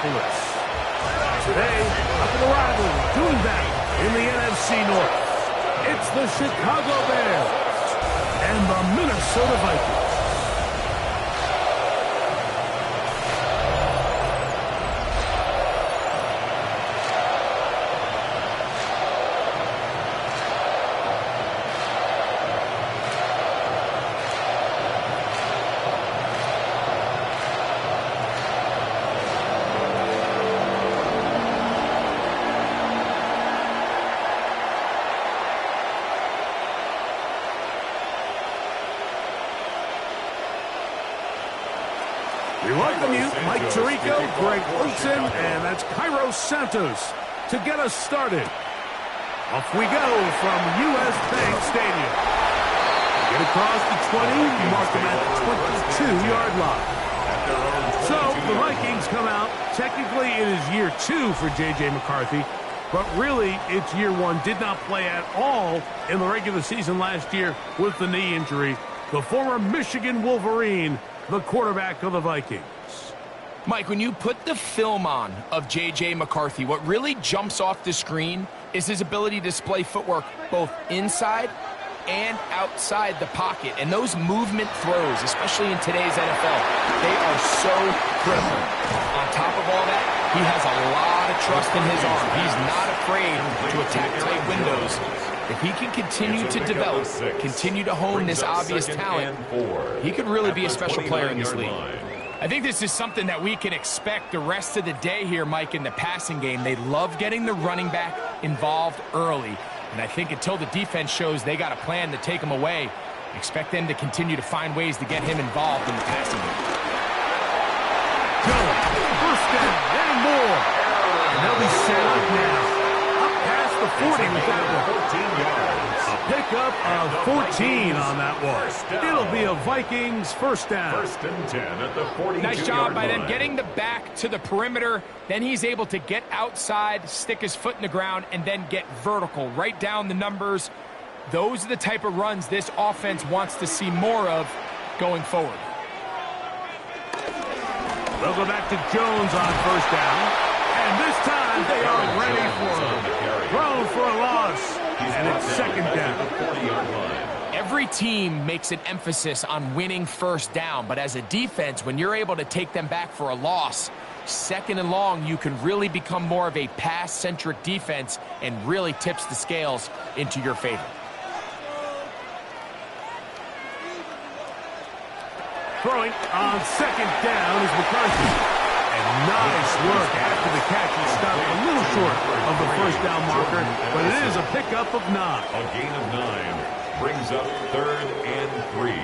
Indianapolis. Today, up in the rivalry, doing battle in the NFC North, it's the Chicago Bears and the Minnesota Vikings. We welcome you, Mike Tirico, Greg Olson, and that's Cairo Santos to get us started. Off we go from U.S. Bank Stadium. Get across the 20, mark them at the 22-yard line. So the Vikings come out. Technically, it is year 2 for J.J. McCarthy, but really, it's year 1. Did not play at all in the regular season last year with the knee injury. The former Michigan Wolverine, the quarterback of the Vikings. Mike, when you put the film on of J.J. McCarthy, what really jumps off the screen is his ability to display footwork both inside and outside the pocket. And those movement throws, especially in today's NFL, they are so critical. On top of all that, he has a lot of trust in his arm. He's not afraid to attack tight windows. If he can continue to develop, continue to hone this obvious talent, he could really be a special player in this league. I think this is something that we can expect the rest of the day here, Mike, in the passing game. They love getting the running back involved early. And I think until the defense shows they got a plan to take him away, expect them to continue to find ways to get him involved in the passing game. Jones, first down, and more. And they'll be set up now. Up past the 40 with that one. 14 yards. A pickup of 14 on that one. It'll be a Vikings first down. First and 10 at the 42-yard line. Nice job by them getting the back to the perimeter. Then he's able to get outside, stick his foot in the ground, and then get vertical. Right down the numbers. Those are the type of runs this offense wants to see more of going forward. They'll go back to Jones on first down. And this time they are ready for him. Thrown for a loss. And it's second down. Every team makes an emphasis on winning first down, but as a defense, when you're able to take them back for a loss, second and long, you can really become more of a pass-centric defense and really tips the scales into your favor. Throwing on second down is McCarthy. And nice work after the catch. He stopped a little short of the first down marker, but it is a pickup of 9. A gain of 9 brings up 3rd and 3.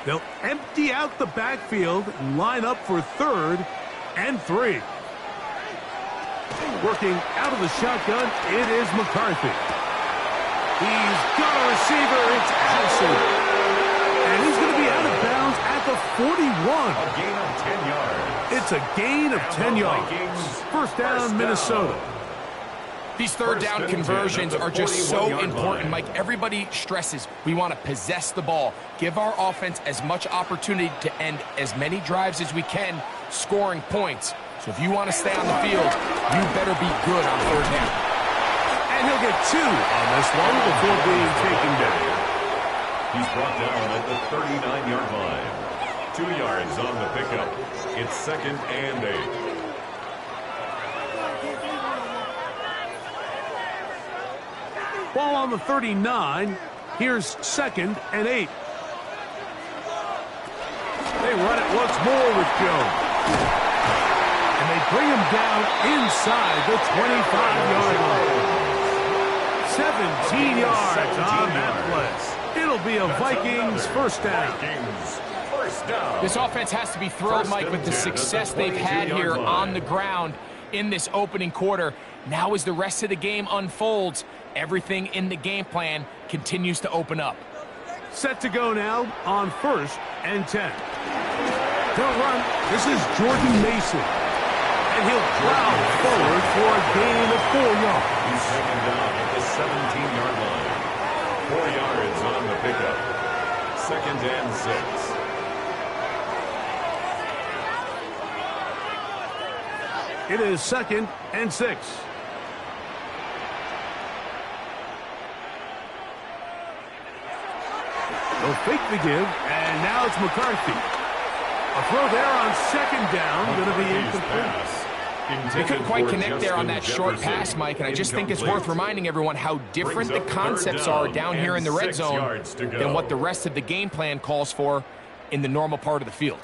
They'll empty out the backfield and line up for 3rd and 3. Working out of the shotgun, it is McCarthy. He's got a receiver. It's Addison. And he's going to be out of bounds at the 41. A gain of 10 yards. It's a gain of 10 yards. First down, Minnesota. These third down conversions are just so important, Mike. Everybody stresses we want to possess the ball, give our offense as much opportunity to end as many drives as we can, scoring points. So if you want to stay on the field, you better be good on third down. And he'll get 2 on this one before being taken down. He's brought down at the 39-yard line. 2 yards on the pickup. It's 2nd and 8. Ball on the 39. Here's 2nd and 8. They run it once more with Jones. And they bring him down inside the 25-yard line. 17 yards on that play. It'll be a Vikings first down. This offense has to be thrilled, Mike, with the success they've had here on the ground in this opening quarter. Now as the rest of the game unfolds, everything in the game plan continues to open up. Set to go now on 1st and 10. They'll run. This is Jordan Mason. And he'll plow forward for a gain of 4 yards. He's taken down at the 17-yard line. 4 yards on the pickup. second and 6. It is 2nd and 6. They'll fake the give, and now it's McCarthy. A throw there on 2nd down, going to be incomplete. They couldn't quite connect there on that short pass, Mike, and I just think it's worth reminding everyone how different the concepts are down here in the red zone than what the rest of the game plan calls for in the normal part of the field.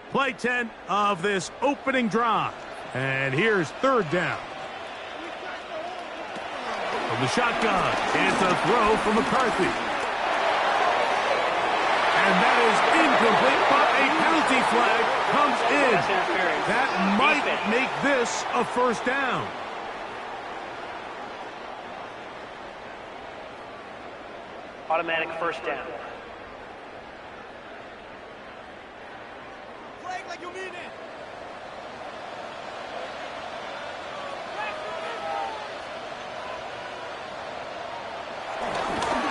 Play 10 of this opening drive. And here's 3rd down. From the shotgun, it's a throw from McCarthy. And that is incomplete, but a penalty flag comes in. That might make this a 1st down. Automatic 1st down. Flag like you mean it.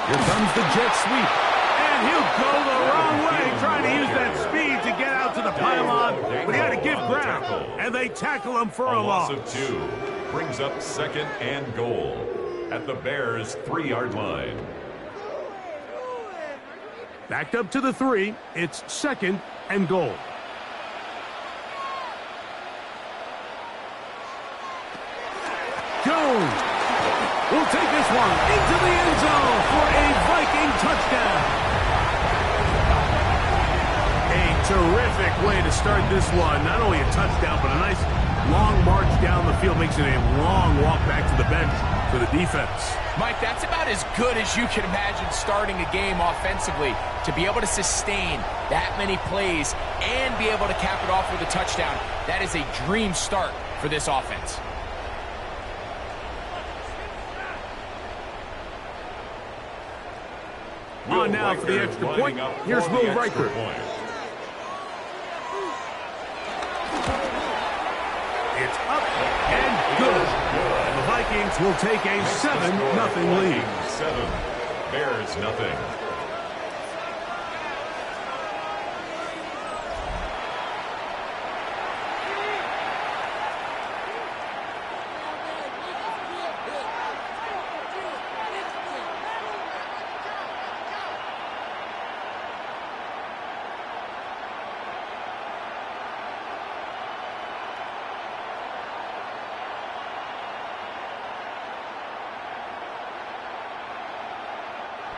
Here comes the jet sweep. And he'll go the wrong way, trying to use that speed to get out to the pylon. But he had to give ground, and they tackle him for a loss. Of 2 brings up 2nd and goal at the Bears' 3-yard line. Backed up to the 3. It's 2nd and goal. Jones will take this one into the end zone for a Viking touchdown. A terrific way to start this one. Not only a touchdown, but a nice long march down the field. Makes it a long walk back to the bench for the defense. Mike, that's about as good as you can imagine starting a game offensively. To be able to sustain that many plays and be able to cap it off with a touchdown, that is a dream start for this offense. On now for the extra point. Here's Will Riker. It's up and good. And the Vikings will take a 7-0 lead. 7, Bears nothing.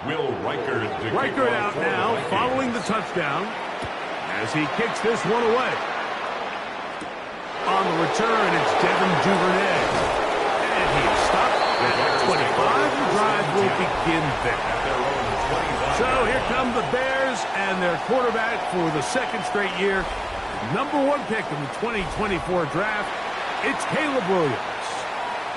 Will Riker out now following the touchdown as he kicks this one away. On the return, it's Devin Duvernay. And he's stopped at 25. The drive will begin there. So here come the Bears and their quarterback for the 2nd straight year. #1 pick in the 2024 draft. It's Caleb Williams.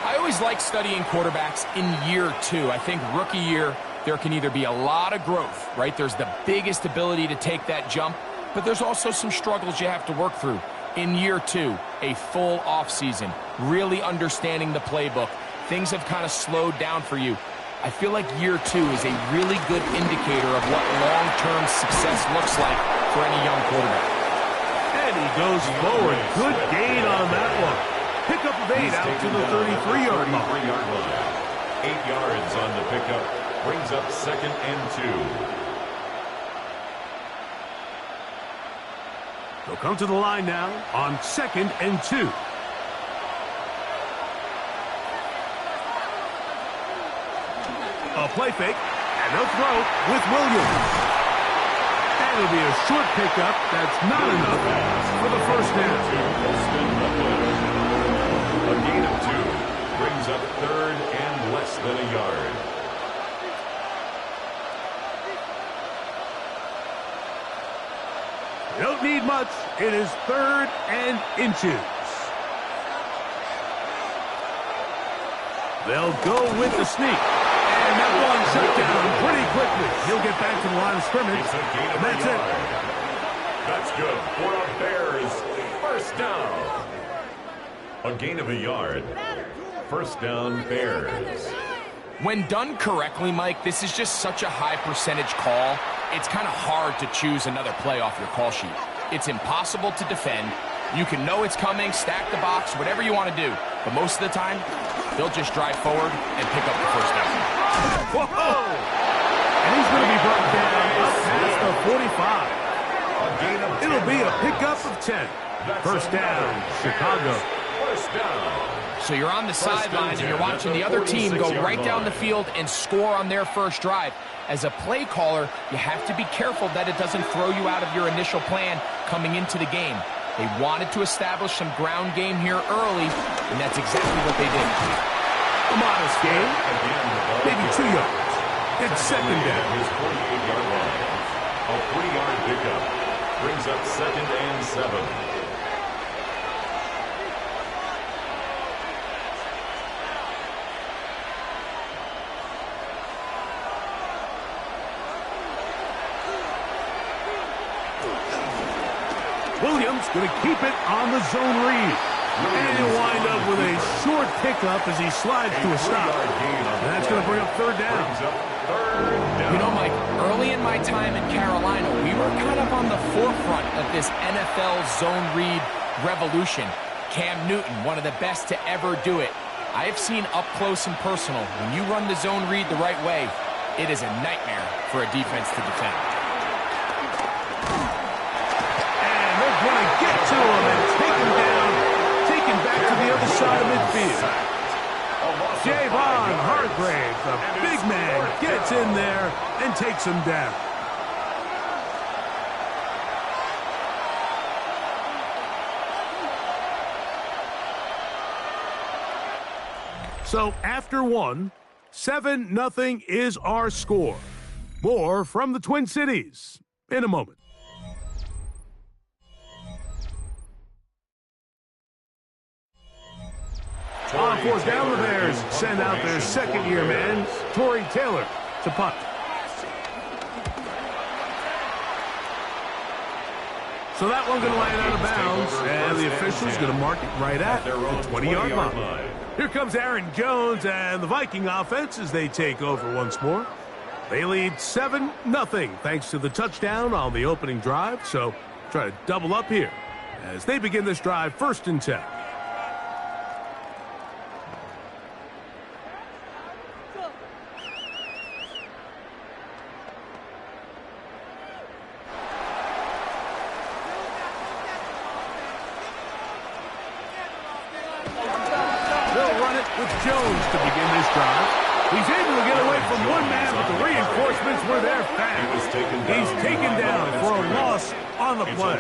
I always like studying quarterbacks in year 2. I think rookie year, there can either be a lot of growth, right? There's the biggest ability to take that jump, but there's also some struggles you have to work through. In year 2, a full offseason, really understanding the playbook. Things have kind of slowed down for you. I feel like year 2 is a really good indicator of what long-term success looks like for any young quarterback. And he goes forward. Good gain on that one. Pickup of 8 out to the 33-yard line. 8 yards on the pickup. Brings up 2nd and 2. They'll come to the line now on 2nd and 2. A play fake, and they'll throw with Williams. And it'll be a short pickup. That's not enough for the 1st down. A gain of 2 brings up 3rd and less than a yard. Don't need much. It is 3rd and inches. They'll go with the sneak. And that one shut down pretty quickly. He'll get back to the line of scrimmage. And that's it. That's good for a Bears 1st down. A gain of a yard. 1st down, Bears. When done correctly, Mike, this is just such a high percentage call. It's kind of hard to choose another play off your call sheet. It's impossible to defend. You can know it's coming, stack the box, whatever you want to do. But most of the time, they'll just drive forward and pick up the first down. Whoa! And he's going to be brought down up past the 45. It'll be a pickup of 10. First down, Chicago. First down. So you're on the sidelines and you're watching the other team go right down the field and score on their first drive. As a play caller, you have to be careful that it doesn't throw you out of your initial plan coming into the game. They wanted to establish some ground game here early, and that's exactly what they did. A modest gain, maybe 2 yards. It's second down. His 48-yard line. A 3-yard pickup brings up 2nd and 7. Williams going to keep it on the zone read. And he'll wind up with a short pickup as he slides to a stop. And that's going to bring up third down. You know, Mike, early in my time in Carolina, we were kind of on the forefront of this NFL zone read revolution. Cam Newton, one of the best to ever do it. I have seen up close and personal, when you run the zone read the right way, it is a nightmare for a defense to defend. Going to get to him and take him down, taken back to the other side of midfield. Javon Hargrave, the big man, gets in there and takes him down. So after one, 7-0 is our score. More from the Twin Cities in a moment. On fourth down, the Bears send out their second-year man, Torrey Taylor, to punt. So that one going to land out of bounds, and the official's going to mark it right at the 20-yard line. Here comes Aaron Jones and the Viking offense as they take over once more. They lead 7-0 thanks to the touchdown on the opening drive, so try to double up here as they begin this drive 1st and 10. With Jones to begin this drive. He's able to get away from one man, but the reinforcements were there fast. He's taken down for a loss on the play.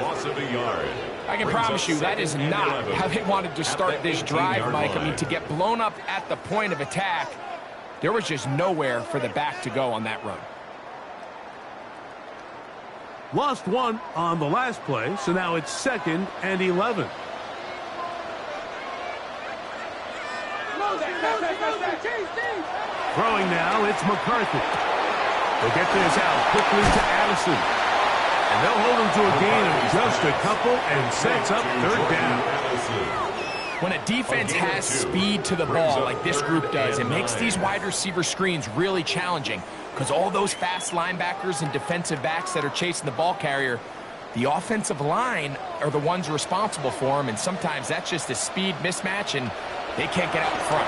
I can promise you that is not how they wanted to start this drive, Mike. I mean, to get blown up at the point of attack, there was just nowhere for the back to go on that run. Lost one on the last play, so now it's 2nd and 11. Throwing now, it's McCarthy. They'll get this out quickly to Addison. And they'll hold him to a gain of just a couple and sets up third down. When a defense has speed to the ball like this group does, it makes these wide receiver screens really challenging because all those fast linebackers and defensive backs that are chasing the ball carrier, the offensive line are the ones responsible for them, and sometimes that's just a speed mismatch, and they can't get out in front.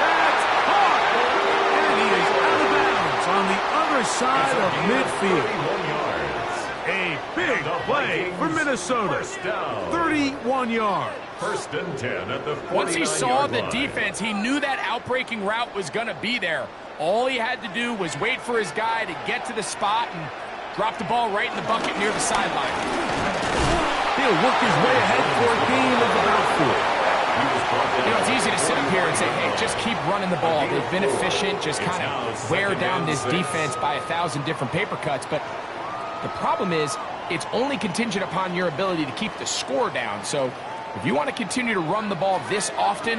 That's hard! And he is out of bounds on the other side of midfield. A big play for Minnesota. 31 yards. 1st and 10 at the 49-yard line. Once he saw the defense, he knew that outbreaking route was going to be there. All he had to do was wait for his guy to get to the spot and drop the ball right in the bucket near the sideline. He'll work his way ahead for a gain of about 4. You know, it's easy to sit up here and say, hey, just keep running the ball. They've been efficient, just kind of wear down this defense by 1,000 different paper cuts. But the problem is it's only contingent upon your ability to keep the score down. So if you want to continue to run the ball this often,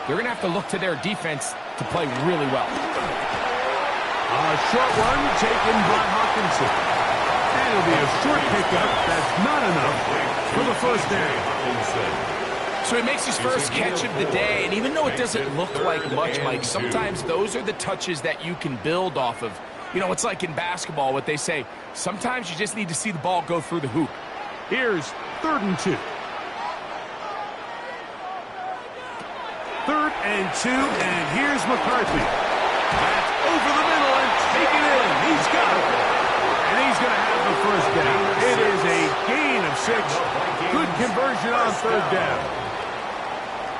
you're going to have to look to their defense to play really well. A short one taken by Hawkinson. And it'll be a short pickup. That's not enough for the first down. So he makes his first catch of the day, and even though it doesn't look like much, Mike, sometimes those are the touches that you can build off of. You know, it's like in basketball, what they say, sometimes you just need to see the ball go through the hoop. Here's 3rd and 2. 3rd and 2, and here's McCarthy. That's over the middle and taken in. He's got it. And he's going to have the first down. It is a gain of 6. Good conversion on 3rd down.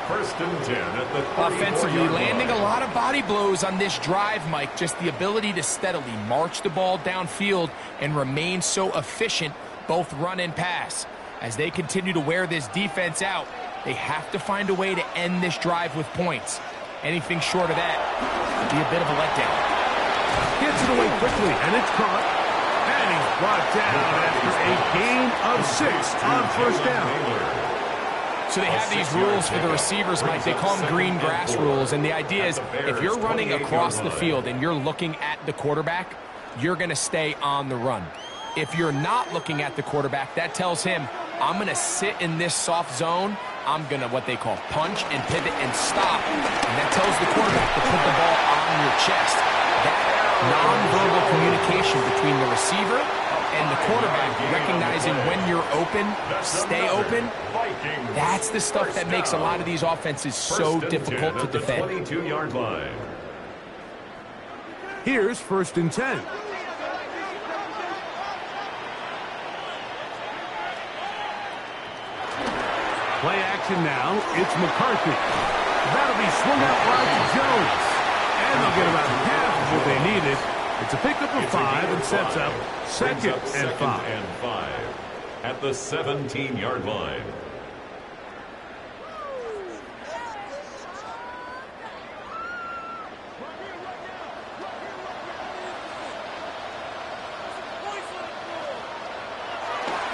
1st and 10 at the 34-yard Offensively, landing line. a lot of body blows on this drive, Mike. Just the ability to steadily march the ball downfield and remain so efficient, both run and pass. As they continue to wear this defense out, they have to find a way to end this drive with points. Anything short of that would be a bit of a letdown. Gets it away quickly, and it's caught. And he's brought down after a gain of 6 on 1st down. So they have these rules for the receivers, Mike. They call them green grass rules, and the idea is if you're running across the field and you're looking at the quarterback, you're going to stay on the run. If you're not looking at the quarterback, that tells him, I'm going to sit in this soft zone. I'm going to what they call punch and pivot and stop. And that tells the quarterback to put the ball on your chest. That nonverbal communication between the receiver and the quarterback, recognizing when you're open, stay open, that's the stuff that makes a lot of these offenses so difficult to defend. 22-yard line. Here's 1st and 10. Play action now. It's McCarthy. That'll be swung out wide to Jones. And they'll get about half of what they needed. It's a pickup of 5 and sets up 2nd and 5. At the 17-yard line.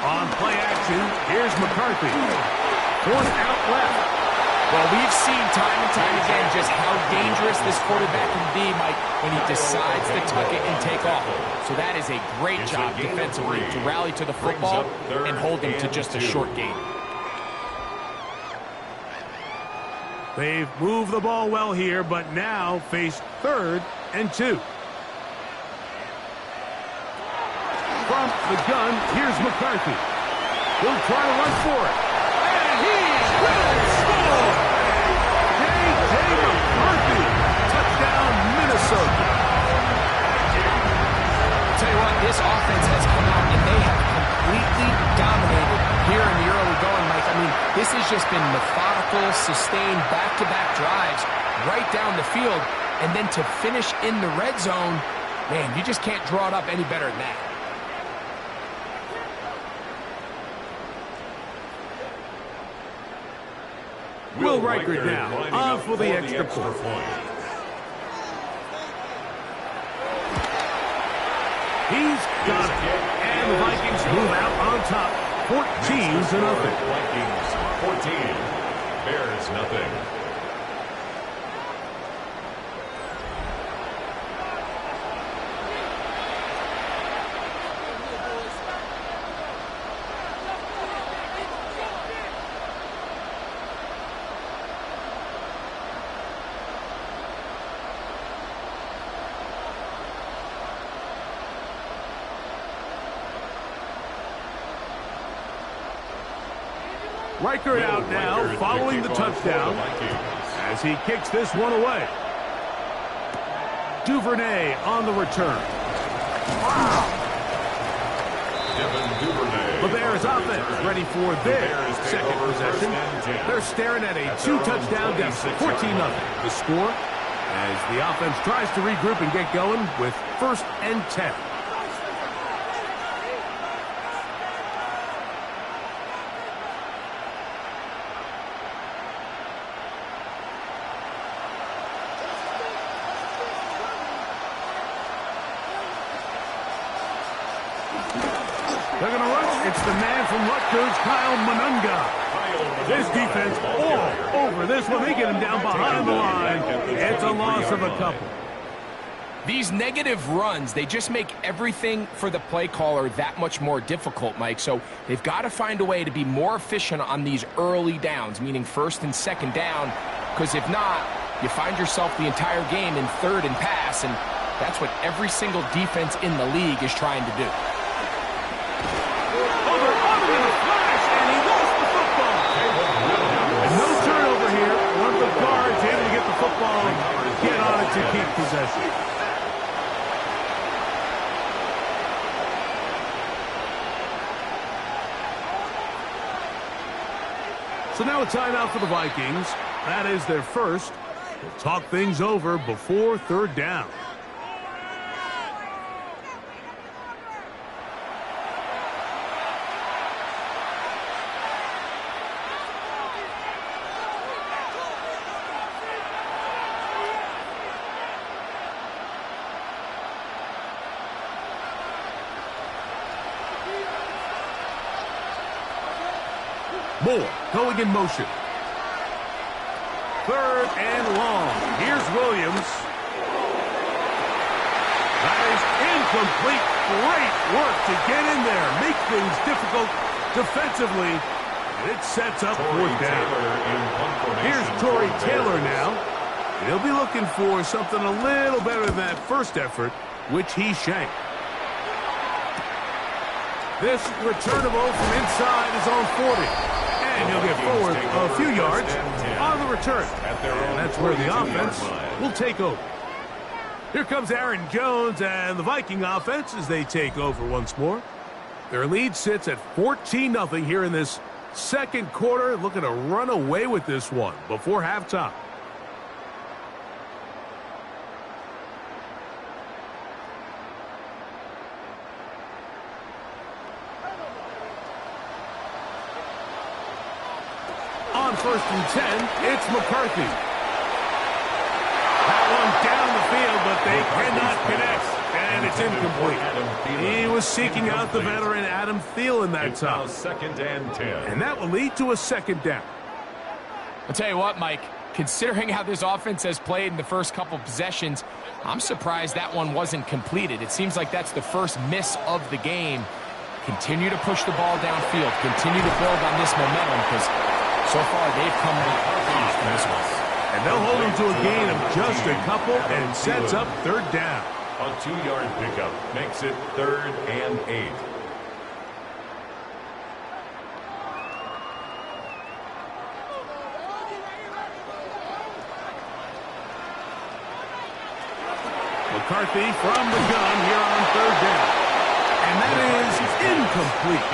On play action, here's McCarthy. 4th out left. Well, we've seen time and time again just how dangerous this quarterback can be, Mike, when he decides to tuck it and take off. So that is a great job defensively to rally to the football and hold him to just a short gain. They've moved the ball well here, but now face 3rd and 2. From the gun, here's McCarthy. He'll try to run for it. And he will score! J.J. McCarthy. Touchdown, Minnesota. I'll tell you what, this offense has come out and they have completely dominated here in the early going, Mike. I mean, this has just been methodical, sustained, back-to-back drives right down the field. And then to finish in the red zone, man, you just can't draw it up any better than that. Will Riker now on for the extra point. He's got it. And the Vikings move out on top. 14-0. Vikings 14. Bears nothing. Riker out now, following the touchdown, as he kicks this one away. Duvernay on the return. The Bears offense ready for their second possession. They're staring at a 2-touchdown deficit, 14-0. The score as the offense tries to regroup and get going with 1st and 10. They're going to rush. It's the man from Rutgers, Kyle Monunga. This defense all over this one. They get him down behind the line. It's a loss of a couple. These negative runs, they just make everything for the play caller that much more difficult, Mike. So they've got to find a way to be more efficient on these early downs, meaning first and second down, because if not, you find yourself the entire game in third and pass, and that's what every single defense in the league is trying to do. Get on it to keep possession. So now a timeout for the Vikings. That is their first. We'll talk things over before third down. Moore going in motion. Third and long. Here's Williams. That is incomplete. Great work to get in there. Make things difficult defensively. And it sets up fourth down. Here's Torrey Taylor now. He'll be looking for something a little better than that first effort, which he shanked. This returnable from inside his own 40. And he'll get forward a few yards on the return. And that's where the offense will take over. Here comes Aaron Jones and the Viking offense as they take over once more. Their lead sits at 14-0 here in this second quarter. Looking to run away with this one before halftime. On first and 10, it's McCarthy. That one down the field, but they cannot connect, and it's incomplete. He was seeking out the veteran Adam Thielen that time. Second and 10. And that will lead to a second down. I'll tell you what, Mike, considering how this offense has played in the first couple possessions, I'm surprised that one wasn't completed. It seems like that's the first miss of the game. Continue to push the ball downfield. Continue to build on this momentum, because so far, they've come close from this one. And they'll hold him to a gain of just a couple and sets up third down. A 2-yard pickup makes it 3rd and 8. McCarthy from the gun here on third down. And that is incomplete.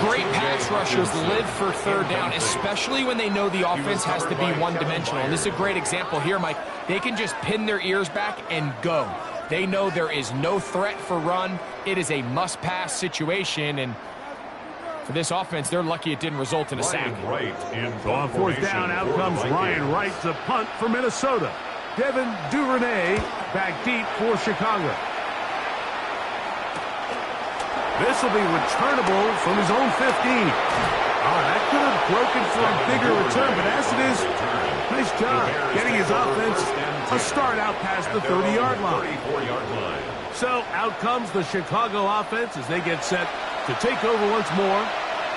Great pass rushers live for third down, especially when they know the offense has to be one-dimensional. And this is a great example here, Mike. They can just pin their ears back and go. They know there is no threat for run. It is a must-pass situation, and for this offense, they're lucky it didn't result in a sack. So on fourth down, out comes Ryan Wright to punt for Minnesota. Devin Duvernay back deep for Chicago. This will be returnable from his own 15. That could have broken for a bigger return, but as it is, nice job getting his offense a start out past the 30-yard line. So out comes the Chicago offense as they get set to take over once more.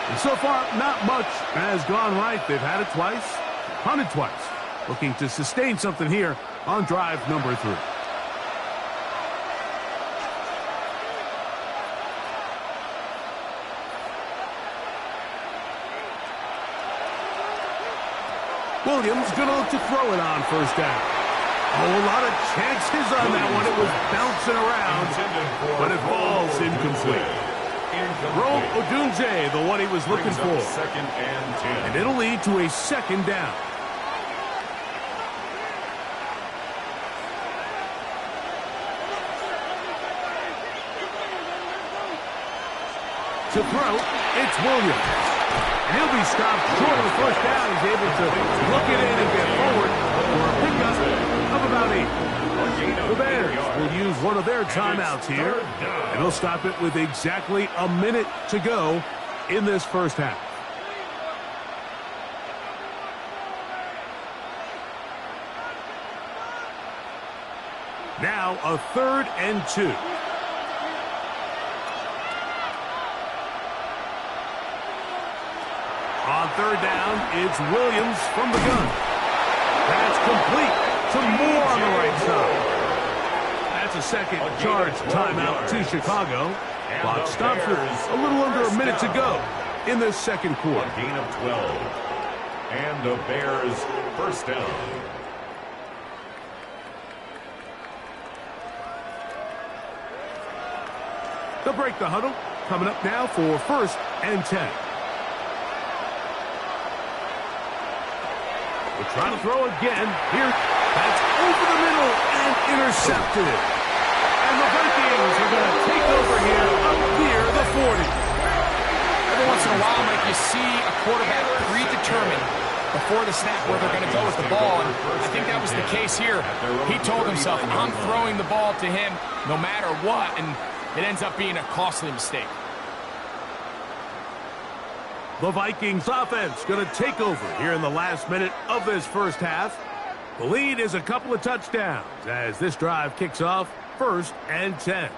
And so far, not much has gone right. They've had it twice, punted twice. Looking to sustain something here on drive number 3. Williams going to look to throw it on first down. A lot of chances on that one. It was bouncing around, but it falls incomplete. Rome Odunze, the one he was looking for. Second and 10. And it'll lead to a second down. To throw, it's Williams. And he'll be stopped short of the first down. He's able to look it in and get forward for a pickup of about 8. The Bears will use one of their timeouts here, and they'll stop it with exactly a minute to go in this first half. Now a 3rd and 2. On 3rd down, it's Williams from the gun. That's complete to Moore on the right side. That's a second charge timeout to Chicago. Clock stops with a little under a minute to go in the second quarter. A gain of 12. And the Bears first down. They'll break the huddle. Coming up now for 1st and 10. We're trying to throw again. Here, that's over the middle and intercepted. And the Vikings are going to take over here up near the 40. Every once in a while, Mike, you see a quarterback predetermined before the snap where they're going to go with the ball, and I think that was the case here. He told himself, I'm throwing the ball to him no matter what, and it ends up being a costly mistake. The Vikings offense going to take over here in the last minute of this first half. The lead is a couple of touchdowns as this drive kicks off 1st and 10.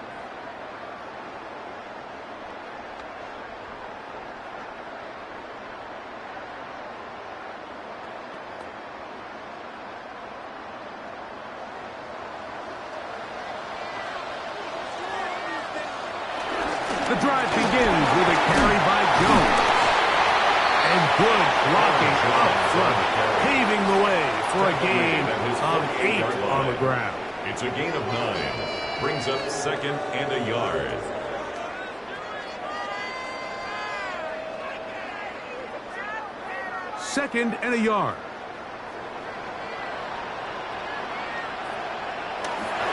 The drive begins with a carry by Jones. And good blocking up front, paving the way for a gain of 8 on the ground. It's a gain of 9. Brings up 2nd and a yard. Second and a yard.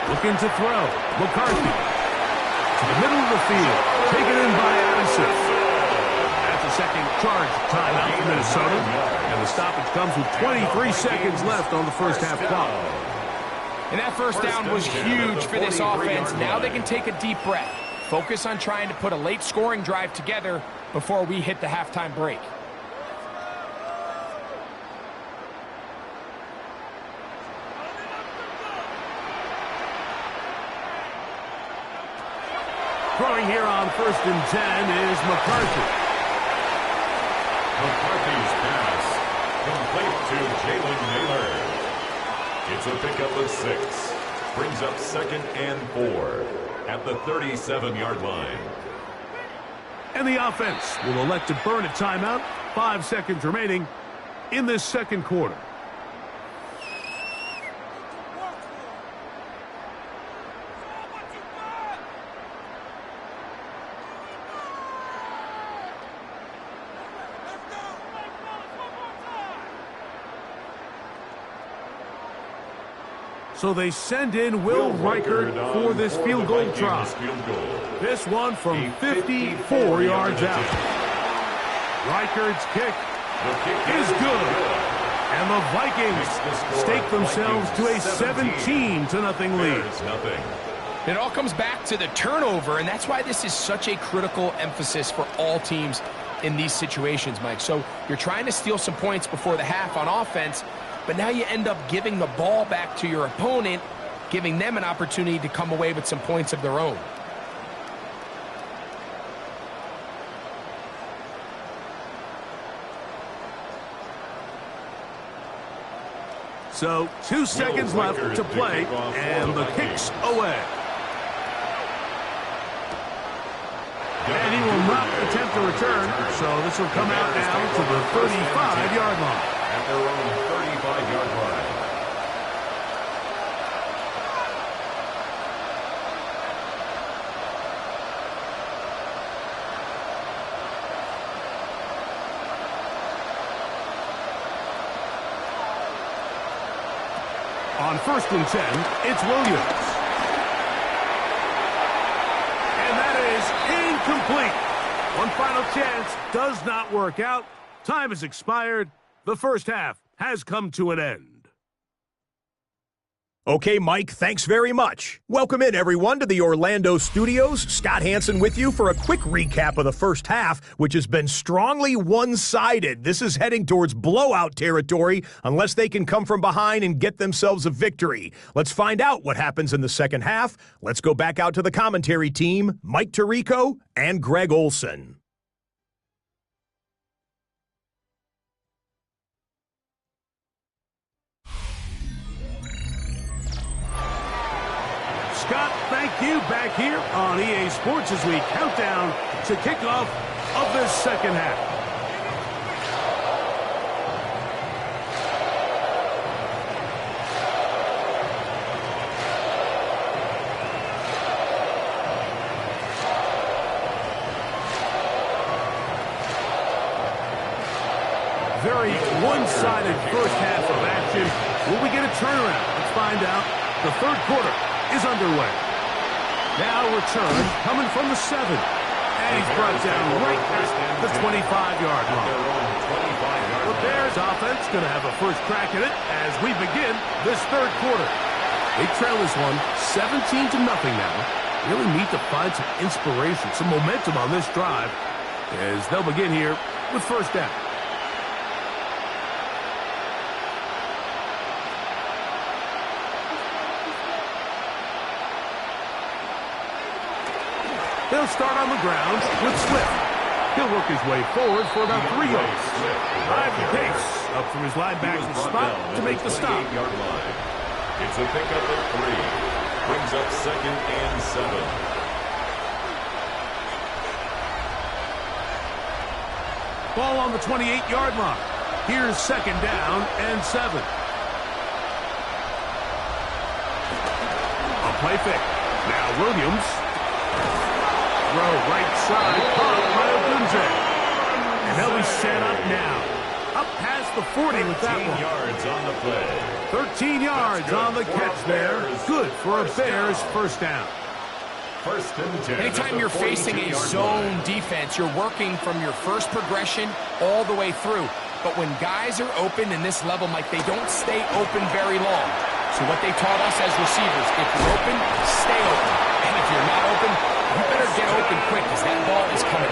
Looking to throw. McCarthy to the middle of the field. Taken in by Addison. That's a second charge timeout for Minnesota. And the stoppage comes with 23 seconds left on the first half clock. And that first down was huge for this offense. Now they can take a deep breath. Focus on trying to put a late scoring drive together before we hit the halftime break. Throwing here on 1st and 10 is McCarthy. McCarthy's pass complete to Jalen Naylor. It's a pickup of 6. Brings up 2nd and 4 at the 37-yard line. And the offense will elect to burn a timeout. 5 seconds remaining in this second quarter. So they send in Will Reichert for this field goal try. This one from 54 yards out. Reichert's kick is good. And the Vikings stake themselves to a 17-0 lead. It all comes back to the turnover, and that's why this is such a critical emphasis for all teams in these situations, Mike. So you're trying to steal some points before the half on offense, but now you end up giving the ball back to your opponent, giving them an opportunity to come away with some points of their own. So 2 seconds left to play, and the kick's away. And he will not attempt to return, so this will come out now to the 35-yard line. At their own 35-yard line. On 1st and 10, it's Williams. And that is incomplete. One final chance does not work out. Time has expired. The first half has come to an end. Okay, Mike, thanks very much. Welcome in, everyone, to the Orlando studios. Scott Hansen with you for a quick recap of the first half, which has been strongly one-sided. This is heading towards blowout territory unless they can come from behind and get themselves a victory. Let's find out what happens in the second half. Let's go back out to the commentary team, Mike Tirico and Greg Olson. Scott, thank you. Back here on EA Sports as we count down to kickoff of this second half. Very one-sided first half of action. Will we get a turnaround? Let's find out. The third quarter is underway. Now return coming from the 7. And he's brought down right at the 25-yard line. The Bears offense going to have a first crack at it as we begin this third quarter. They trail this one 17-0 now. Really need to find some inspiration, some momentum on this drive as they'll begin here with first down. They'll start on the ground with Swift. He'll work his way forward for about 3 yards. Drive the pace up from his linebacker's spot to make the stop. It's a pickup at 3. Brings up 2nd and 7. Ball on the 28-yard line. Here's 2nd down and 7. A play fake. Now Williams. Throw right side, caught by Ogunze. And they'll be set up now. Up past the 40 with that one. 13 yards on the catch there. Good for a Bears first down. First and 10. Anytime you're facing a zone defense, you're working from your first progression all the way through. But when guys are open in this level, Mike, they don't stay open very long. So what they taught us as receivers, if you're open, stay open. And if you're not open, you better get open quick because that ball is coming.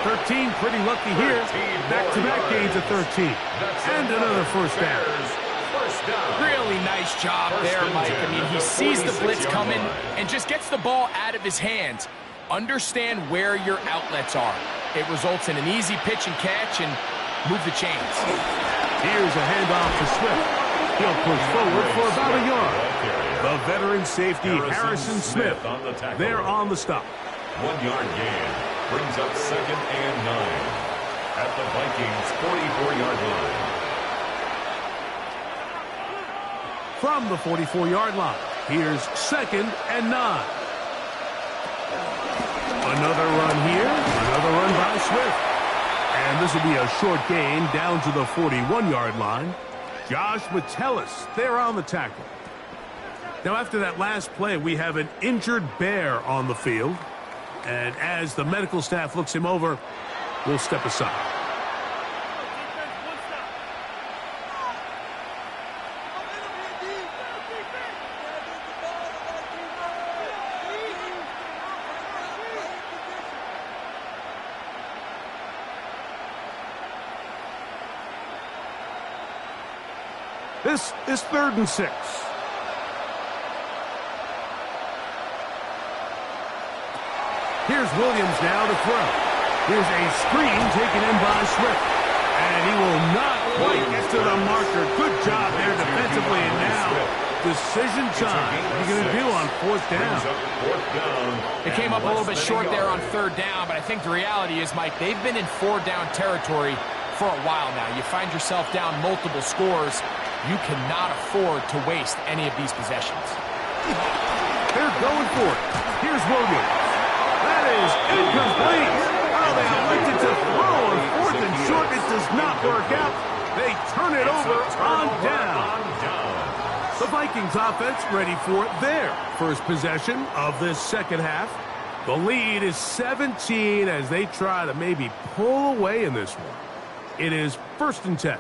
13, pretty lucky here. Back-to-back gains of 13. And another first down. Really nice job there, Mike. I mean, he sees the blitz coming and just gets the ball out of his hands. Understand where your outlets are. It results in an easy pitch and catch and move the chains. Here's a handoff to Swift. He'll push forward for about a yard. The veteran safety, Harrison Smith, there on the stop. 1 yard gain. Brings up 2nd and 9. At the Vikings' 44-yard line. From the 44-yard line, here's 2nd and 9. Another run here, another run by Swift. And this will be a short gain down to the 41-yard line. Josh Metellus there on the tackle. Now, after that last play, we have an injured Bear on the field. And as the medical staff looks him over, we'll step aside. This is 3rd and 6. Here's Williams now to throw. Here's a screen taken in by Swift. And he will not quite get to the marker. Good job there defensively. And now, decision time. What are you going to do on 4th down? It came up a little bit short there on 3rd down, but I think the reality is, Mike, they've been in 4-down territory for a while now. You find yourself down multiple scores. You cannot afford to waste any of these possessions. They're going for it. Here's Williams. That is incomplete. Oh, they elected to throw on 4th and short. It does not work out. They turn it over on down. The Vikings offense ready for their first possession of this second half. The lead is 17 as they try to maybe pull away in this one. It is 1st and 10.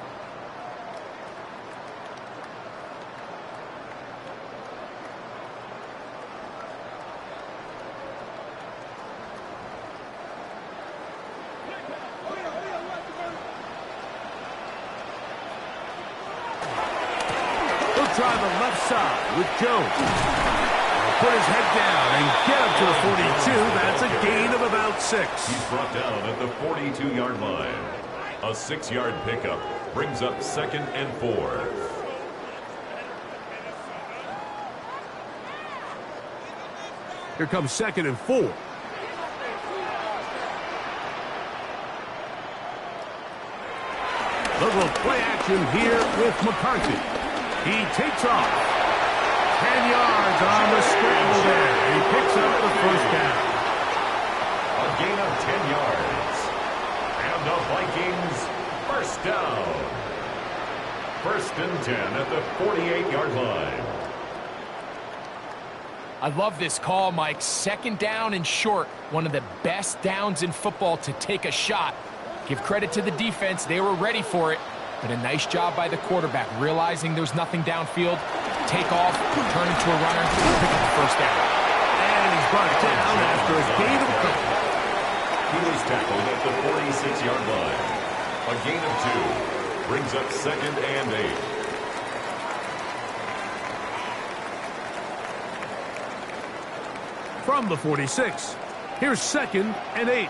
try the left side with Jones. He'll put his head down and get him to the 42. That's a gain of about 6. He's brought down at the 42-yard line. A 6-yard pickup brings up 2nd and 4. Here comes 2nd and 4. Little play action here with McCarthy. He takes off. 10 yards on the scramble there. He picks up the first down. A gain of 10 yards. And the Vikings first down. 1st and 10 at the 48-yard line. I love this call, Mike. 2nd down and short. One of the best downs in football to take a shot. Give credit to the defense. They were ready for it. But a nice job by the quarterback, realizing there's nothing downfield. Take off, turn into a runner, pick up the first down. And he's brought down after a gain of a couple. He was tackled at the 46-yard line. A gain of 2 brings up 2nd and 8. From the 46, here's 2nd and 8.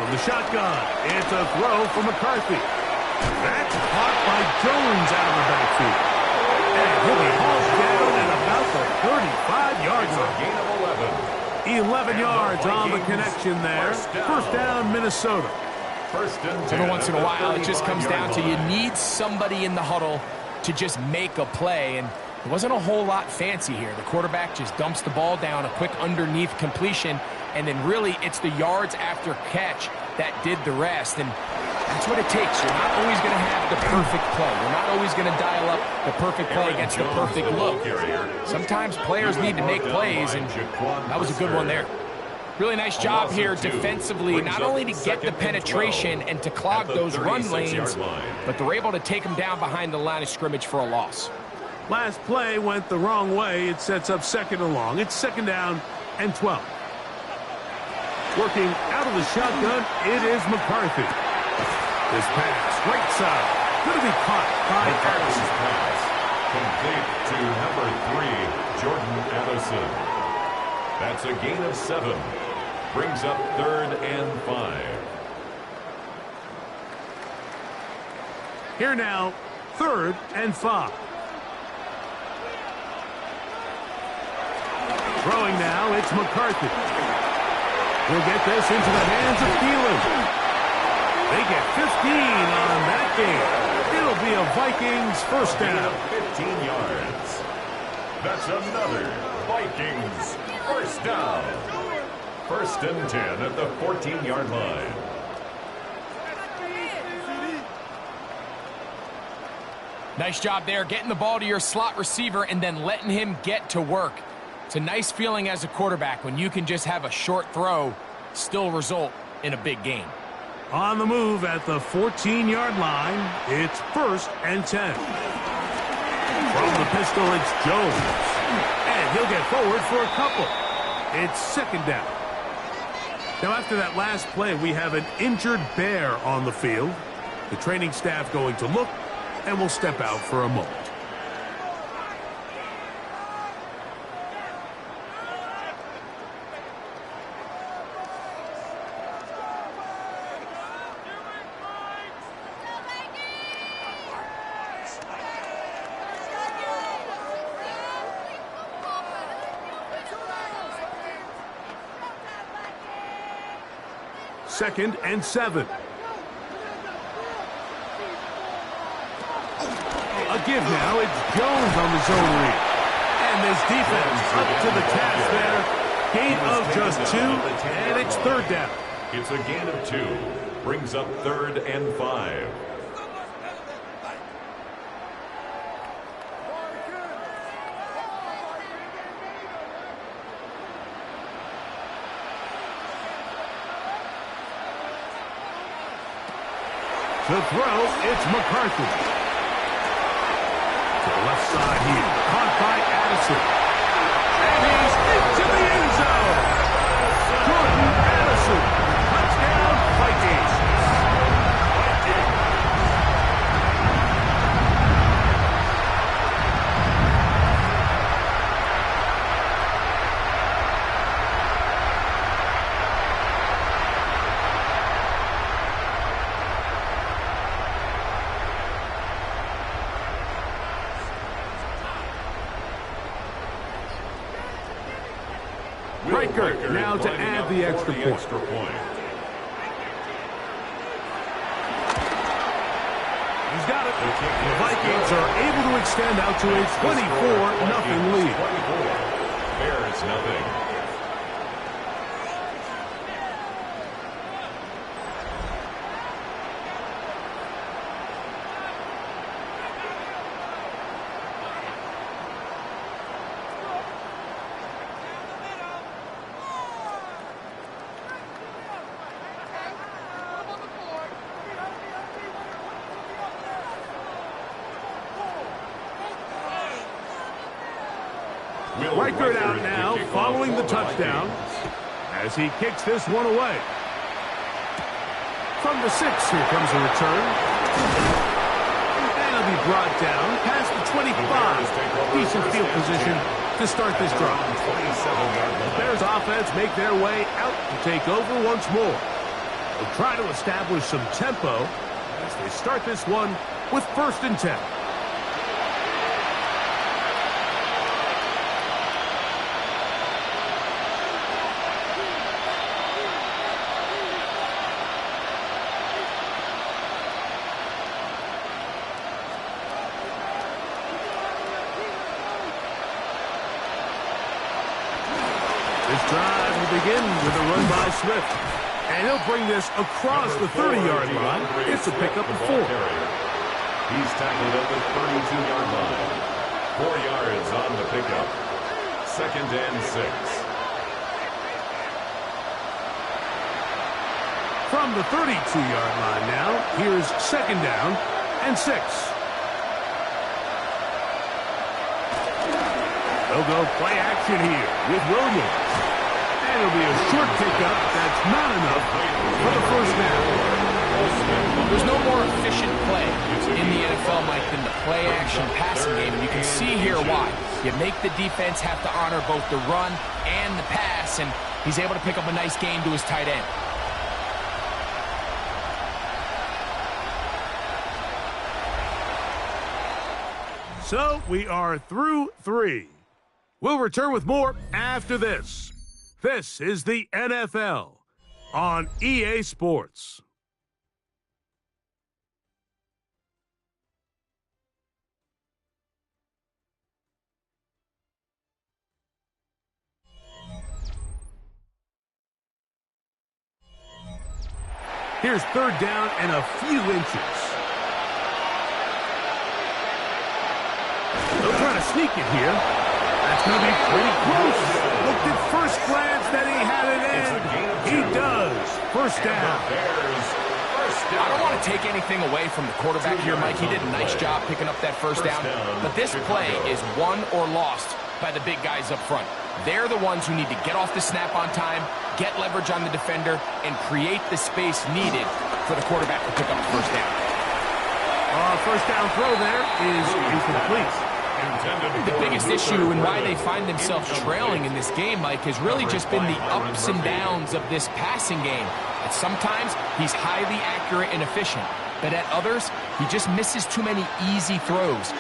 From the shotgun, it's a throw for McCarthy. That's caught by Jones out of the backfield. And he'll be hauled down at about the 35-yard line. Gain of 11. 11 yards on the connection there. First down, Minnesota. 1st and 10. Every once in a while, it just comes down to you need somebody in the huddle to just make a play. And it wasn't a whole lot fancy here. The quarterback just dumps the ball down, a quick underneath completion, and then really it's the yards after catch that did the rest. And that's what it takes. You're not always going to have the perfect play. You're not always going to dial up the perfect play against the perfect look. Sometimes players need to make plays, and that was a good one there. Really nice job here defensively, not only to get the penetration and to clog those run lanes, but they're able to take them down behind the line of scrimmage for a loss. Last play went the wrong way. It sets up 2nd and long. It's 2nd down and 12. Working out of the shotgun, it is McCarthy. This pass, right side, going to be caught by Addison. Pass complete to number 3, Jordan Addison. That's a gain of 7. Brings up 3rd and 5. Here now, 3rd and 5. Throwing now, it's McCarthy. He'll get this into the hands of Thielen. They get 15 on that game. It'll be a Vikings first down. 15 yards. That's another Vikings first down. 1st and 10 at the 14-yard line. Nice job there, getting the ball to your slot receiver and then letting him get to work. It's a nice feeling as a quarterback when you can just have a short throw, still result in a big game. On the move at the 14-yard line, it's 1st and 10. From the pistol, it's Jones. And he'll get forward for a couple. It's 2nd down. Now, after that last play, we have an injured Bear on the field. The training staff going to look, and will step out for a moment. Second and 7. A give now. It's Jones on the zone read. And this defense up to the task there. Gain of just 2, and it's 3rd down. It's a gain of 2. Brings up 3rd and 5. To throw, it's McCarthy. To the left side here. Caught by Addison. And he's into the end zone. Jordan Addison. Touchdown, Vikings. Riker now to add the extra point. He's got it. The Vikings are able to extend out to a 24-0 lead. Bears nothing. Riker out now, following the touchdown, as he kicks this one away. From the 6, here comes a return. And he'll be brought down past the 25. Decent field position to start this drive. The Bears offense make their way out to take over once more. They'll try to establish some tempo as they start this one with 1st and 10. This drive will begin with a run by Smith. And he'll bring this across the 30-yard line. It's a pickup of 4. He's tackled at the 32-yard line. 4 yards on the pickup. 2nd and 6. From the 32-yard line now, here's 2nd down and 6. They'll go play action here with Williams. And it'll be a short pickup that's not enough for the 1st down. There's no more efficient play in the NFL, Mike, than the play-action passing game, and you can see here why. You make the defense have to honor both the run and the pass, and he's able to pick up a nice gain to his tight end. So we are through 3. We'll return with more after this. This is the NFL on EA Sports. Here's 3rd down and a few inches. They'll try to sneak it here. That's going to be pretty close. Looked at first glance that he had it in. He does. 1st down. I don't want to take anything away from the quarterback here, Mike. He did a nice job picking up that 1st down. But this play is won or lost by the big guys up front. They're the ones who need to get off the snap on time, get leverage on the defender, and create the space needed for the quarterback to pick up the 1st down. 1st down throw there is incomplete. The biggest issue and why they find themselves trailing in this game, Mike, has really just been the ups and downs of this passing game. And sometimes he's highly accurate and efficient, but at others, he just misses too many easy throws.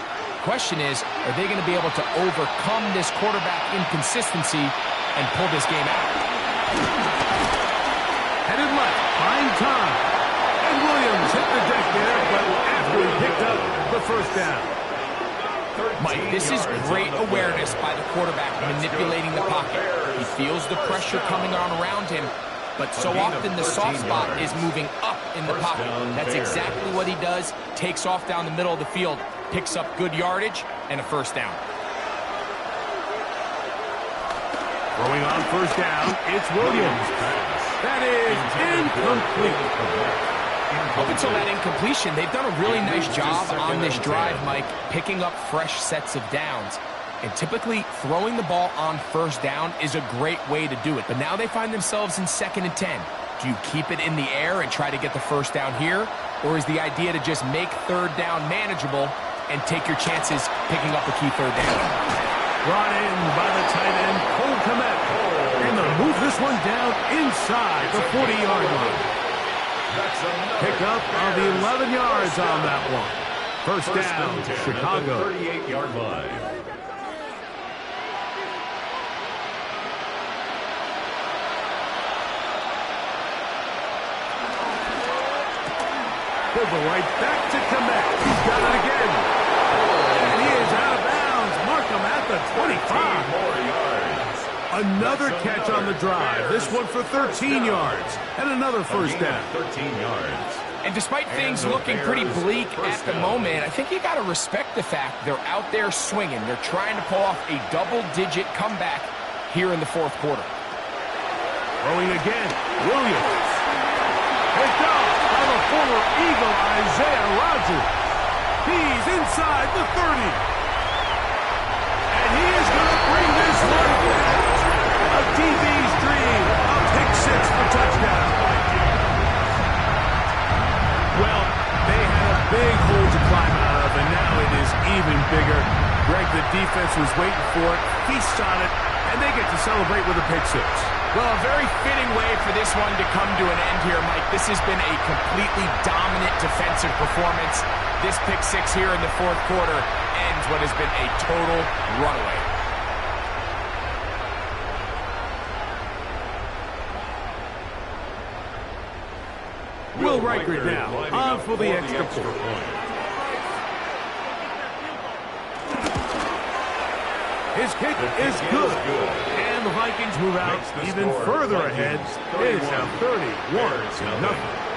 Question is, are they going to be able to overcome this quarterback inconsistency and pull this game out? Headed left, fine time. And Williams hit the deck there, but after he picked up the 1st down. Mike, this is great awareness by the quarterback manipulating the pocket. He feels the pressure coming on around him, but so often the soft spot is moving up in the pocket. That's exactly what he does. Takes off down the middle of the field, picks up good yardage, and a 1st down. Throwing on 1st down, it's Williams. That is incomplete. Up until that incompletion, they've done a really nice job on this drive, Mike, picking up fresh sets of downs. And typically, throwing the ball on 1st down is a great way to do it. But now they find themselves in 2nd and 10. Do you keep it in the air and try to get the 1st down here? Or is the idea to just make 3rd down manageable and take your chances picking up a key 3rd down? Brought in by the tight end, Cole Kmet. And they'll move this one down inside the 40-yard line. Pick up of 11 yards on that one. 1st down, Chicago. 38-yard line. He'll go right back to Komet. He's got it again. And he is out of bounds. Mark him at the 25. More yards. Another catch on the drive. This one for 13 yards. And another first down. 13 yards. And despite things looking pretty bleak at the moment, I think you got to respect the fact they're out there swinging. They're trying to pull off a double-digit comeback here in the fourth quarter. Throwing again. Williams. Picked off by the former Eagle, Isaiah Rodgers. He's inside the 30. And he is going to bring this one back. A DB's dream. A pick six for touchdown. Well, they had a big hole to climb out of, and now it is even bigger. Greg, the defense was waiting for it, feasts on it, and they get to celebrate with a pick six. Well, a very fitting way for this one to come to an end here, Mike. This has been a completely dominant defensive performance. This pick six here in the fourth quarter ends what has been a total runaway. Will Riker now on for the extra point. His kick is good. And the Vikings move out even further ahead. It is now 31-0.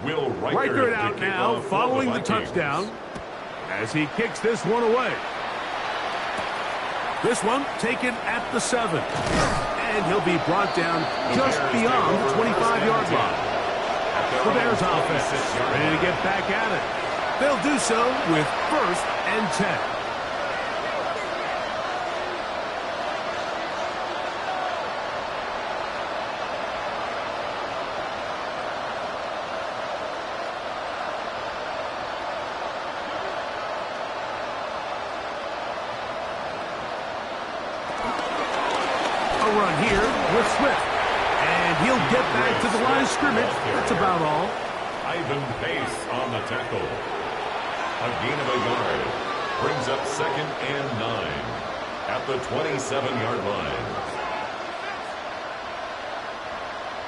Will Riker out now following the touchdown as he kicks this one away. This one taken at the 7. And he'll be brought down just beyond the 25-yard line. The Bears offense ready to get back at it. They'll do so with 1st and 10. Run here with Swift. And he'll get back to the line of scrimmage. That's about all. Ivan Pace on the tackle. A gain of a yard. Brings up 2nd and 9 at the 27-yard line.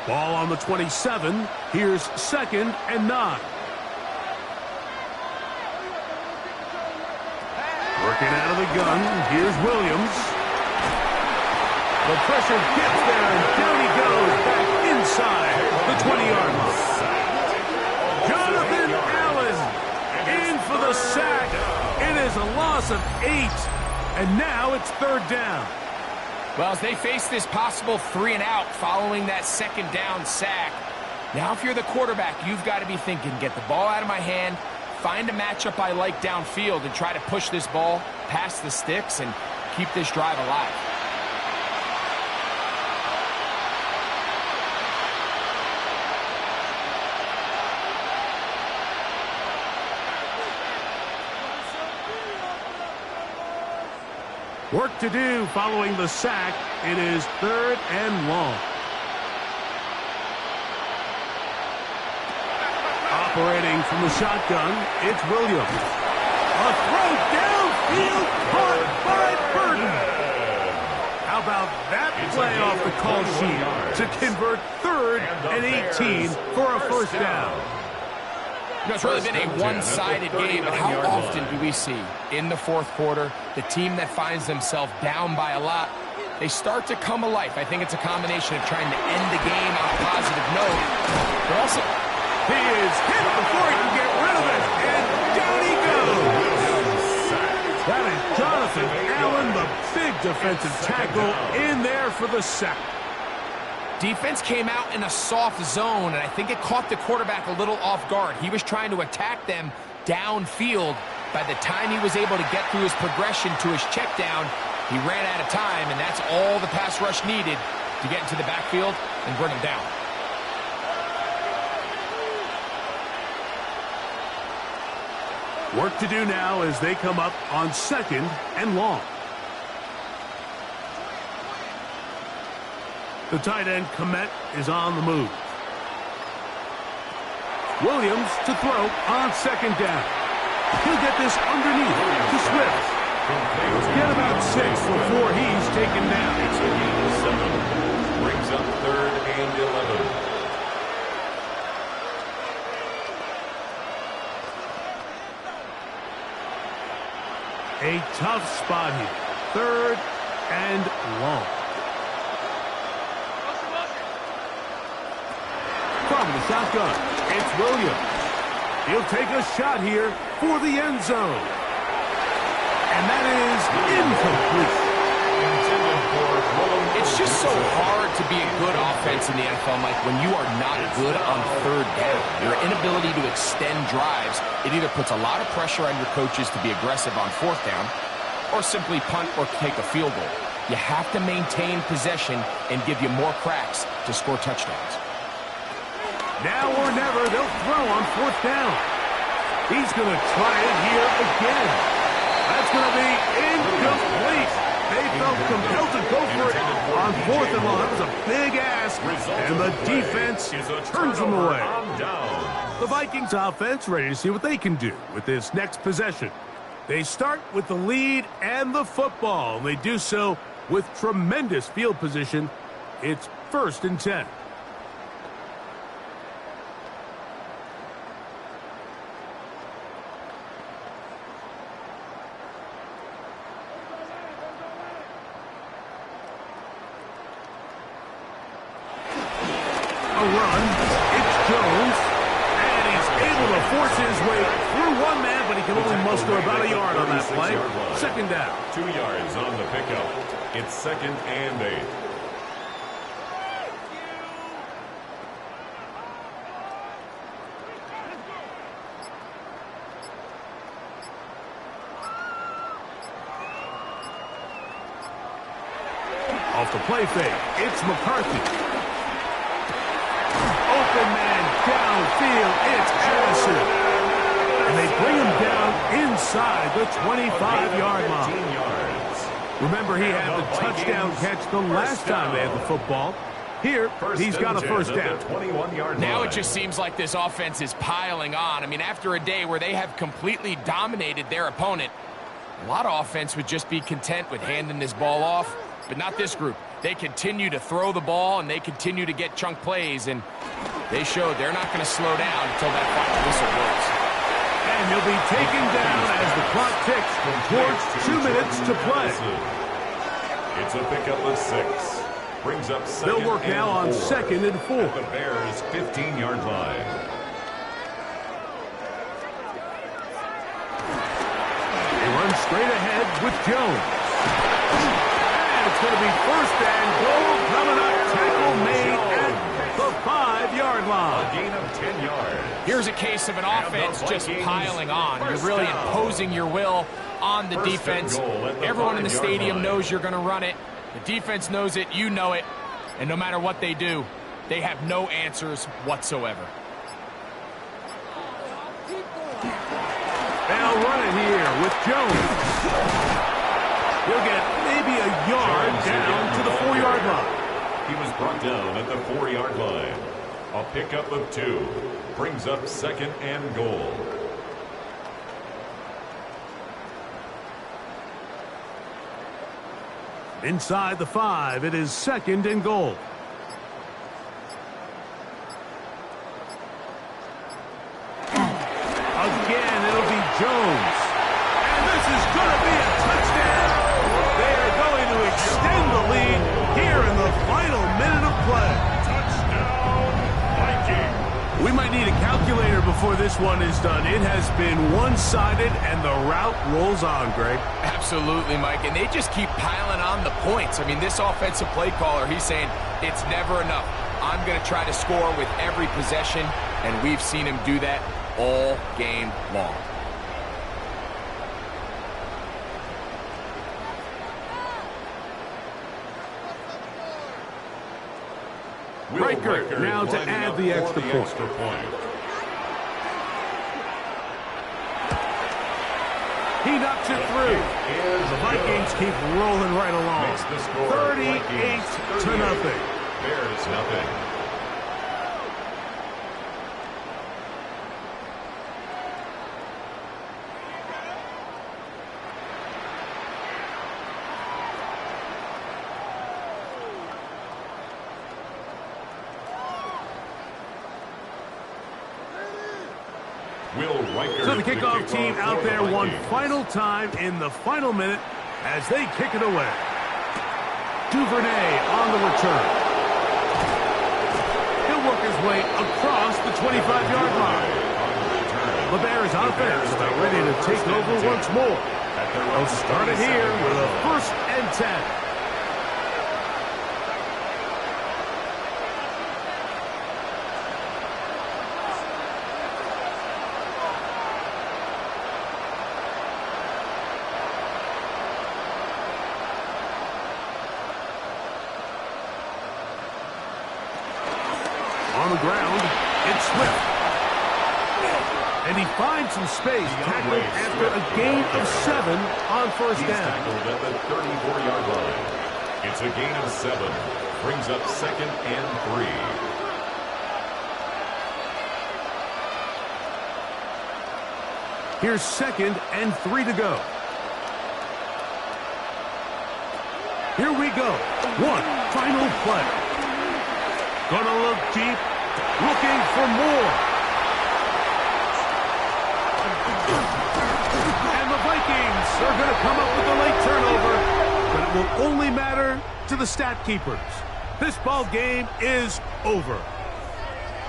Ball on the 27. Here's 2nd and 9. Working out of the gun. Here's Williams. The pressure gets there, and down he goes back inside the 20-yard line. Jonathan Allen in for the sack. It is a loss of 8, and now it's 3rd down. Well, as they face this possible 3 and out following that 2nd down sack, now if you're the quarterback, you've got to be thinking, get the ball out of my hand, find a matchup I like downfield, and try to push this ball past the sticks and keep this drive alive. Work to do following the sack. It is 3rd and long. Operating from the shotgun, it's Williams. A throw downfield caught by Burton. How about that play off the call sheet to convert 3rd and 18 for a first down? You know, it's really been a one-sided game, but how often do we see in the fourth quarter the team that finds themselves down by a lot, they start to come alive. I think it's a combination of trying to end the game on a positive note, but also he is hit before he can get rid of it, and down he goes. That is Jonathan Allen, the big defensive tackle, in there for the sack. Defense came out in a soft zone, and I think it caught the quarterback a little off guard. He was trying to attack them downfield. By the time he was able to get through his progression to his check down, he ran out of time, and that's all the pass rush needed to get into the backfield and bring him down. Work to do now as they come up on 2nd and long. The tight end, Komet, is on the move. Williams to throw on 2nd down. He'll get this underneath to Swift. Get about 6 before he's taken down. It's a gain of 7. Brings up 3rd and 11. A tough spot here. 3rd and long. From the shotgun, it's Williams. He'll take a shot here for the end zone. And that is incomplete. It's just so hard to be a good offense in the NFL, Mike, when you are not good on 3rd down. Your inability to extend drives, it either puts a lot of pressure on your coaches to be aggressive on 4th down or simply punt or take a field goal. You have to maintain possession and give you more cracks to score touchdowns. Now or never, they'll throw on 4th down. He's going to try it here again. That's going to be incomplete. They felt compelled to go for it on 4th and long. That was a big ask, and the defense turns them away. The Vikings offense ready to see what they can do with this next possession. They start with the lead and the football, and they do so with tremendous field position. It's 1st and 10. A run, it's Jones, and he's able to force his way through one man, but he can only muster about a yard on that play. 2nd down. 2 yards on the pickup. It's 2nd and 8. Off the play fake, it's McCarthy. Open man downfield, it's Addison. And they bring him down inside the 25-yard line. Remember, he had the touchdown catch the last time they had the football. Here, he's got a 1st down. Now it just seems like this offense is piling on. I mean, after a day where they have completely dominated their opponent, a lot of offense would just be content with handing this ball off, but not this group. They continue to throw the ball, and they continue to get chunk plays, and they showed they're not going to slow down until that final whistle blows. And he'll be taken down as the clock ticks towards 2 minutes to play. It's a pickup of 6. Brings up 2nd. They'll work now on 2nd and 4. At the Bears' 15-yard line. They run straight ahead with Jones. It's going to be 1st and goal coming up. Tackle made at the 5-yard line. A gain of 10 yards. Here's a case of an offense just piling on. You're really imposing your will on the defense. Everyone in the stadium knows you're going to run it. The defense knows it. You know it. And no matter what they do, they have no answers whatsoever. They'll run it here with Jones. He'll get maybe a yard down to the 4-yard line. He was brought down at the 4-yard line. A pickup of 2. Brings up 2nd and goal. Inside the 5, it is 2nd and goal. Again, it'll be Jones. And this is going to be a touchdown. They are going to extend the lead here in the final minute of play. Touchdown, Vikings. We might need a calculator before this one is done. It has been one-sided, and the route rolls on, Greg. Absolutely, Mike, and they just keep piling on the points. I mean, this offensive play caller, he's saying it's never enough. I'm going to try to score with every possession, and we've seen him do that all game long. Breaker now to add the extra point. He knocks it through. The Vikings keep rolling right along. 38-0. Bears nothing. So the kickoff team out there one final time in the final minute as they kick it away. Duvernay on the return. He'll work his way across the 25-yard line. The Bears offense about ready to take over once more. They'll start it here with a 1st and 10. On the ground, it's Swift. And he finds some space, tackled after a gain of 7 on 1st down. Tackled at the 34-yard line. It's a gain of 7. Brings up 2nd and 3. Here's 2nd and 3 to go. Here we go. One final play. Gonna look deep, looking for more. And the Vikings are going to come up with a late turnover, but it will only matter to the stat keepers. This ball game is over.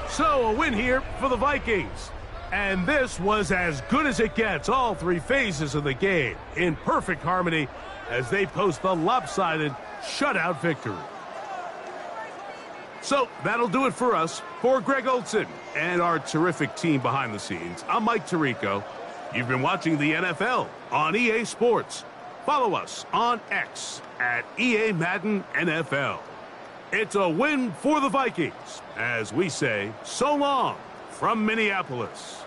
So a win here for the Vikings. And this was as good as it gets. All 3 phases of the game in perfect harmony as they post the lopsided shutout victory. So that'll do it for us. For Greg Olson and our terrific team behind the scenes, I'm Mike Tirico. You've been watching the NFL on EA Sports. Follow us on X at EA Madden NFL. It's a win for the Vikings as we say so long from Minneapolis.